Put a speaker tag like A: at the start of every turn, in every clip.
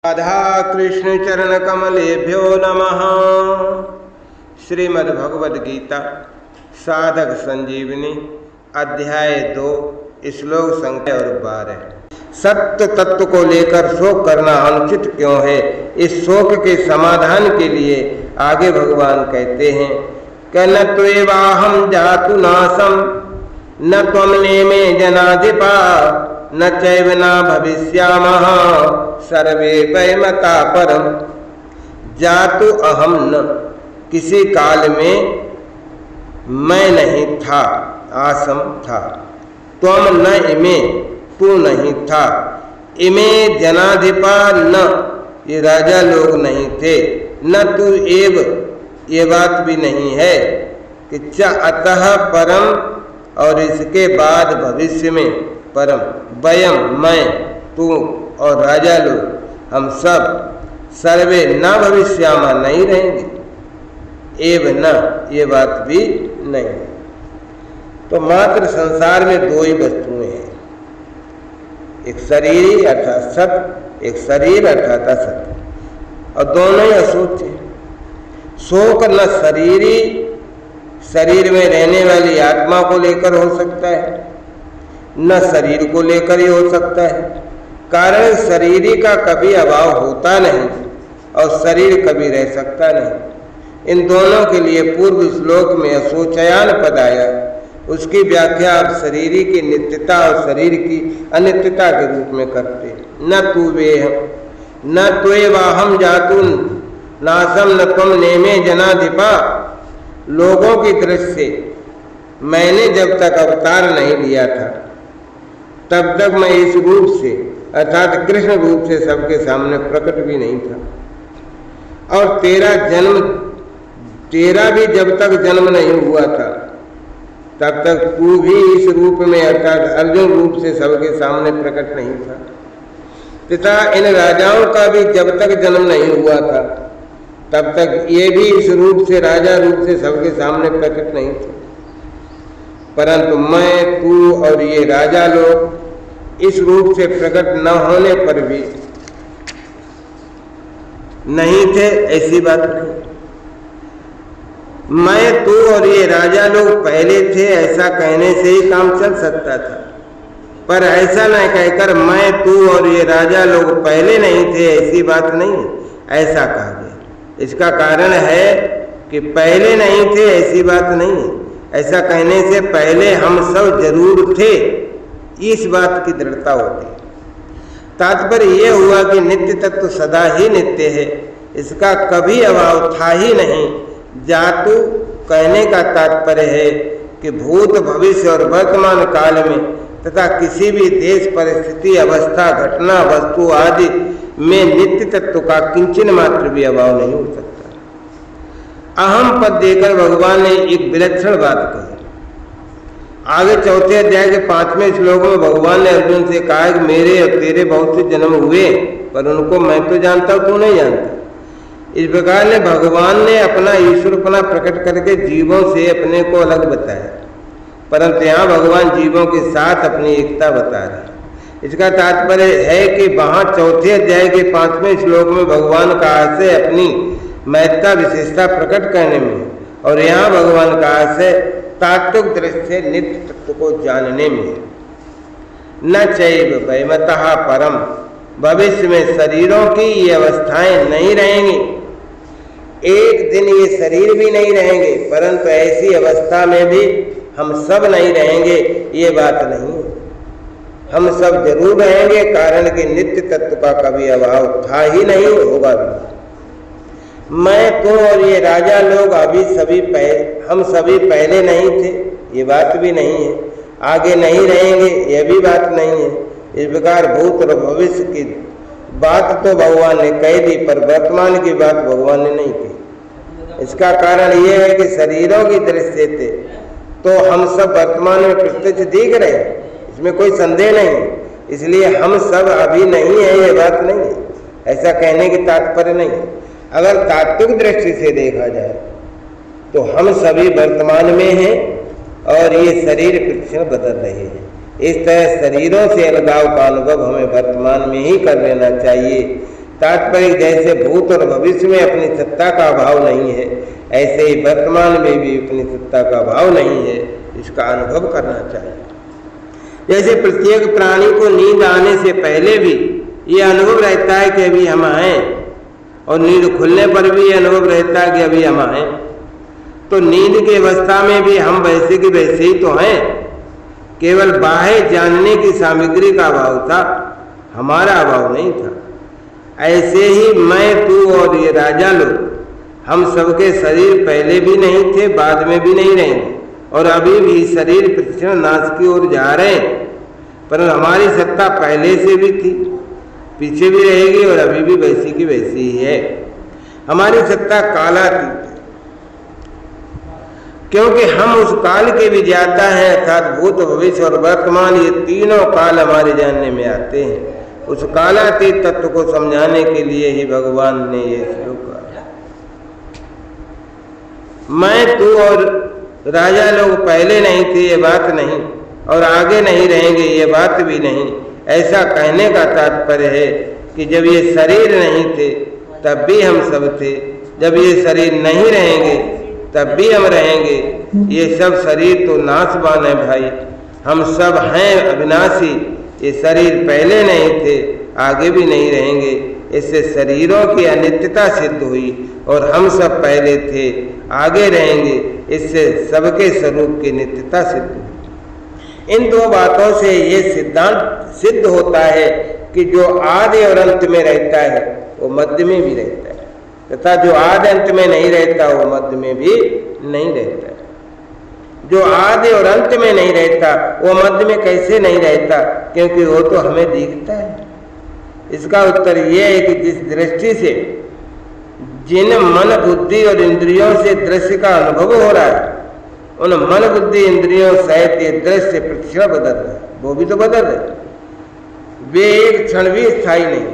A: राधा कृष्ण चरण कमलेभ्यो नमः। श्रीमद्भगवद गीता साधक संजीवनी अध्याय 2 श्लोक संख्या 12। सत्य तत्व को लेकर शोक करना अनुचित क्यों है? इस शोक के समाधान के लिए आगे भगवान कहते हैं कि न त्वेवाहं जातु नासम न त्वं नेमे जनाधिपा न चैव न भविष्यामः सर्वे वयमता परम। जातु अहम न, किसी काल में मैं नहीं था, आसम था। त्वम न इमे, तू नहीं था। इमे जनाधिपा न, ये राजा लोग नहीं थे। न तू एव, ये बात भी नहीं है कि च अतः परम, और इसके बाद भविष्य में परम। वयम मैं, तू और राजा लोग, हम सब सर्वे न भविष्यामा, नहीं रहेंगे। एव न, ये बात भी नहीं है। तो मात्र संसार में दो ही वस्तुएं हैं, एक शरीर अर्थात सत, एक शरीर अर्थात असत, और दोनों ही अशोच है। शोक न शरीर में रहने वाली आत्मा को लेकर हो सकता है, न शरीर को लेकर ही हो सकता है। कारण शरीरी का कभी अभाव होता नहीं और शरीर कभी रह सकता नहीं। इन दोनों के लिए पूर्व श्लोक में अशोचयान पद आया, उसकी व्याख्या आप शरीरी की नित्यता और शरीर की अनित्यता के रूप में करते। न तू वेह न त्वेवाहं जातु नासम न त्वं नेमे जनाधिपा। लोगों की दृष्टि से मैंने जब तक अवतार नहीं लिया था तब तक मैं इस रूप से अर्थात कृष्ण रूप से सबके सामने प्रकट भी नहीं था। और तेरा भी जब तक जन्म नहीं हुआ था तब तक तू भी इस रूप में अर्थात अर्जुन रूप से सबके सामने प्रकट नहीं था। तथा इन राजाओं का भी जब तक जन्म नहीं हुआ था तब तक ये भी इस रूप से राजा रूप से सबके सामने प्रकट नहीं थे। परंतु मैं, तू और ये राजा लोग इस रूप से प्रकट न होने पर भी नहीं थे, ऐसी बात नहीं। मैं, तू और ये राजा लोग पहले थे, ऐसा कहने से ही काम चल सकता था। पर ऐसा न कहकर मैं, तू और ये राजा लोग पहले नहीं थे, ऐसी बात नहीं है, ऐसा कहा गया। इसका कारण है कि पहले नहीं थे, ऐसी बात नहीं है। ऐसा कहने से पहले हम सब जरूर थे, इस बात की दृढ़ता होती है। तात्पर्य यह हुआ कि नित्य तत्व सदा ही नित्य है, इसका कभी अभाव था ही नहीं। जातु कहने का तात्पर्य है कि भूत, भविष्य और वर्तमान काल में तथा किसी भी देश, परिस्थिति, अवस्था, घटना, वस्तु आदि में नित्य तत्व का किंचन मात्र भी अभाव नहीं हो सकता। अहम पद देकर भगवान ने एक विलक्षण बात कही। आगे चौथे अध्याय के 5वें श्लोक में भगवान ने अर्जुन से कहा कि मेरे और तेरे बहुत से जन्म हुए, पर उनको मैं तो जानता हूं, तू नहीं जानता। इस प्रकार ने भगवान ने अपना ईश्वरपना प्रकट करके जीवों से अपने को अलग बताया, परंतु यहाँ भगवान जीवों के साथ अपनी एकता बता रहे हैं। इसका तात्पर्य है कि वहां चौथे अध्याय के 5वें श्लोक में भगवान का आशय अपनी महत्ता विशेषता प्रकट करने में, और यहाँ भगवान का आशय तात्विक दृष्टि से नित्य तत्व को जानने में। न चैव वयमतः परम, भविष्य में शरीरों की ये अवस्थाएं नहीं रहेंगी। एक दिन ये शरीर भी नहीं रहेंगे, परंतु ऐसी अवस्था में भी हम सब नहीं रहेंगे, ये बात नहीं है। हम सब जरूर रहेंगे, कारण कि नित्य तत्व का कभी अभाव था ही नहीं, होगा भी। मैं, तू और ये राजा लोग हम सभी पहले नहीं थे, ये बात भी नहीं है। आगे नहीं रहेंगे, यह भी बात नहीं है। इस प्रकार भूत और भविष्य की बात तो भगवान ने कह दी, पर वर्तमान की बात भगवान ने नहीं कही। इसका कारण यह है कि शरीरों की दृष्टि से तो हम सब वर्तमान में प्रत्यक्ष दिख रहे हैं, इसमें कोई संदेह नहीं है। इसलिए हम सब अभी नहीं है, ये बात नहीं है, ऐसा कहने की तात्पर्य नहीं है। अगर तात्विक दृष्टि से देखा जाए तो हम सभी वर्तमान में हैं और ये शरीर प्रतिक्षण बदल रहे हैं। इस तरह शरीरों से अलगाव का अनुभव हमें वर्तमान में ही कर लेना चाहिए। तात्पर्य जैसे भूत और भविष्य में अपनी सत्ता का अभाव नहीं है, ऐसे ही वर्तमान में भी अपनी सत्ता का अभाव नहीं है, इसका अनुभव करना चाहिए। जैसे प्रत्येक प्राणी को नींद आने से पहले भी ये अनुभव रहता है कि अभी हम आए, और नींद खुलने पर भी ये अनुभव रहता है कि अभी हम आए, तो नींद की अवस्था में भी हम वैसे के वैसे ही तो हैं, केवल बाह्य जानने की सामग्री का अभाव था, हमारा अभाव नहीं था। ऐसे ही मैं, तू और ये राजा लोग, हम सबके शरीर पहले भी नहीं थे, बाद में भी नहीं रहेंगे, और अभी भी शरीर प्रतिक्षण नाश की ओर जा रहे हैं, पर हमारी सत्ता पहले से भी थी, पीछे भी रहेगी और अभी भी वैसी की वैसी ही है। हमारी सत्ता कालातीत है, क्योंकि हम उस काल के भी ज्ञाता हैं, अर्थात भूत, भविष्य और वर्तमान, ये तीनों काल हमारे जानने में आते हैं। उस कालातीत तत्व को समझाने के लिए ही भगवान ने ये श्लोक कहा। मैं, तू और राजा लोग पहले नहीं थे, ये बात नहीं, और आगे नहीं रहेंगे, ये बात भी नहीं। ऐसा कहने का तात्पर्य है कि जब ये शरीर नहीं थे तब भी हम सब थे, जब ये शरीर नहीं रहेंगे तब भी हम रहेंगे। ये सब शरीर तो नाशवान है भाई, हम सब हैं अविनाशी। ये शरीर पहले नहीं थे, आगे भी नहीं रहेंगे। इससे शरीरों की अनित्यता सिद्ध हुई, और हम सब पहले थे, आगे रहेंगे। इससे सबके स्वरूप की नित्यता सिद्ध हुई। इन दो बातों से ये सिद्धांत सिद्ध होता है कि जो आदि और अंत में रहता है वो मध्य में भी रहता है, तथा जो आदि अंत में नहीं रहता वो मध्य में भी नहीं रहता है। जो आदि और अंत में नहीं रहता वो मध्य में कैसे नहीं रहता? क्योंकि वो तो हमें दिखता है। इसका उत्तर ये है कि जिस दृष्टि से जिन मन, बुद्धि और इंद्रियों से दृश्य का अनुभव हो रहा है, उन मन, बुद्धि, इंद्रियों सहित ये दृश्य प्रतिक्षण बदल रहा है, वो भी तो बदल रहे, वे एक क्षण भी स्थायी नहीं।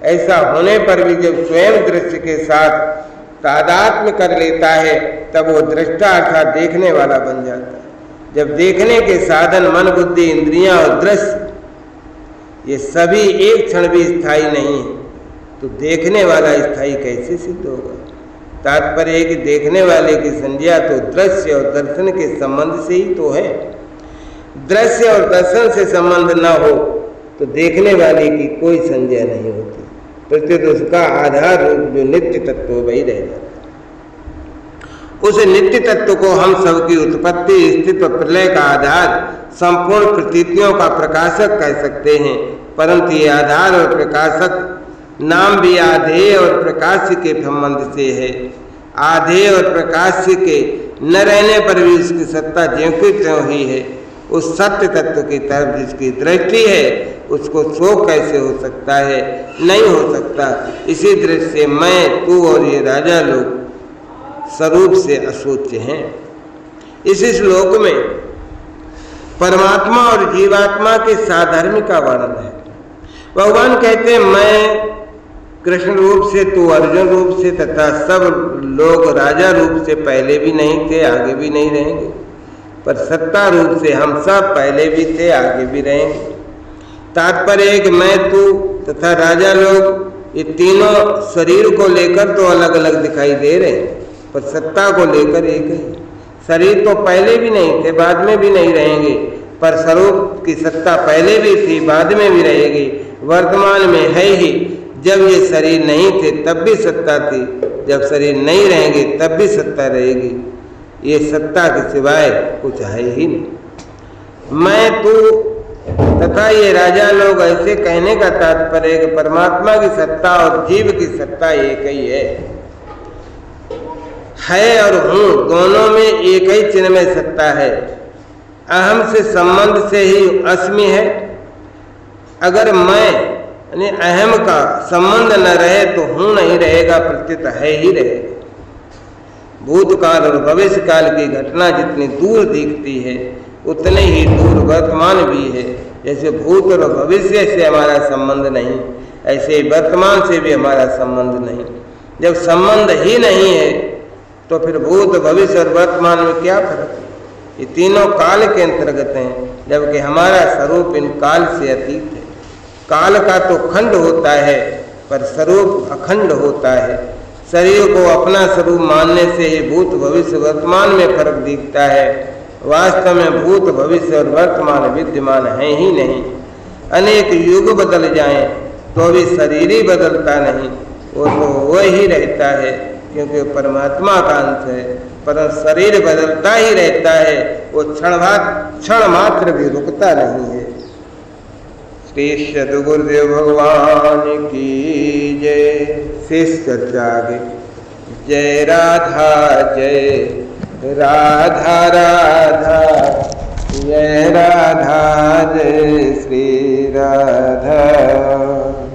A: ऐसा होने पर भी जब स्वयं दृश्य के साथ तादात्म्य कर लेता है तब वो दृष्टा अर्थात देखने वाला बन जाता है। जब देखने के साधन मन, बुद्धि, इंद्रियां और दृश्य ये सभी एक क्षण भी स्थायी नहीं है, तो देखने वाला स्थायी कैसे सिद्ध होगा? तात्पर्य है कि देखने वाले की संज्ञा तो दृश्य और दर्शन के संबंध से ही तो है। दृश्य और दर्शन से संबंध न हो तो देखने वाले की कोई संज्ञा नहीं होती, प्रत्युत उसका आधार रूप जो नित्य तत्व वही रह जाता है। उस नित्य तत्व को हम सबकी उत्पत्ति, स्थिति और प्रलय का आधार, संपूर्ण प्रतीतियों का प्रकाशक कह सकते हैं। परंतु ये आधार और प्रकाशक नाम भी आधेय और प्रकाश्य के संबंध से है। आधेय और प्रकाश्य के न रहने पर भी उसकी सत्ता ज्यों की त्यों ही है। उस सत्य तत्व की तरफ जिसकी दृष्टि है उसको शोक कैसे हो सकता है? नहीं हो सकता। इसी दृष्टि से मैं, तू और ये राजा लोग स्वरूप से अशोच्य हैं। इस श्लोक में परमात्मा और जीवात्मा के साधर्म्य का वर्णन है। भगवान कहते हैं मैं कृष्ण रूप से, तू अर्जुन रूप से, तथा सब लोग राजा रूप से पहले भी नहीं थे, आगे भी नहीं रहेंगे। पर सत्ता रूप से हम सब पहले भी थे, आगे भी रहेंगे। तात्पर्य है कि मैं, तू तथा राजा लोग ये तीनों शरीर को लेकर तो अलग अलग दिखाई दे रहे हैं, पर सत्ता को लेकर एक है। शरीर तो पहले भी नहीं थे, बाद में भी नहीं रहेंगे, पर स्वरूप की सत्ता पहले भी थी, बाद में भी रहेगी, वर्तमान में है ही। जब ये शरीर नहीं थे तब भी सत्ता थी, जब शरीर नहीं रहेंगे तब भी सत्ता रहेगी। ये सत्ता के सिवाय कुछ है ही नहीं। मैं, तू तथा ये राजा लोग, ऐसे कहने का तात्पर्य है कि परमात्मा की सत्ता और जीव की सत्ता एक ही है और हूँ दोनों में एक ही चिन्ह में सत्ता है। अहम से संबंध से ही अस्मि है। अगर मैं यानी अहम का संबंध न रहे तो हूँ नहीं रहेगा, प्रत्युत है ही रहेगा। भूतकाल और भविष्य काल की घटना जितनी दूर दिखती है उतने ही दूर वर्तमान भी है। जैसे भूत और भविष्य से हमारा संबंध नहीं, ऐसे ही वर्तमान से भी हमारा संबंध नहीं। जब संबंध ही नहीं है तो फिर भूत, भविष्य और वर्तमान में क्या फर्क है? ये तीनों काल के अंतर्गत हैं, जबकि हमारा स्वरूप इन काल से अतीत है। काल का तो खंड होता है, पर स्वरूप अखंड होता है। शरीर को अपना स्वरूप मानने से ही भूत भविष्य वर्तमान में फर्क दिखता है। वास्तव में भूत भविष्य और वर्तमान विद्यमान है ही नहीं। अनेक युग बदल जाएं तो भी शरीर ही बदलता नहीं, वो तो वही रहता है, क्योंकि परमात्मा का अंश है। पर शरीर बदलता ही रहता है, वो क्षण मात्र भी रुकता नहीं है। श्री सद्गुरुदेव भगवान की जय। शेष चर्चा आगे। जय राधा जय राधा राधा, जय राधा जय श्री राधा।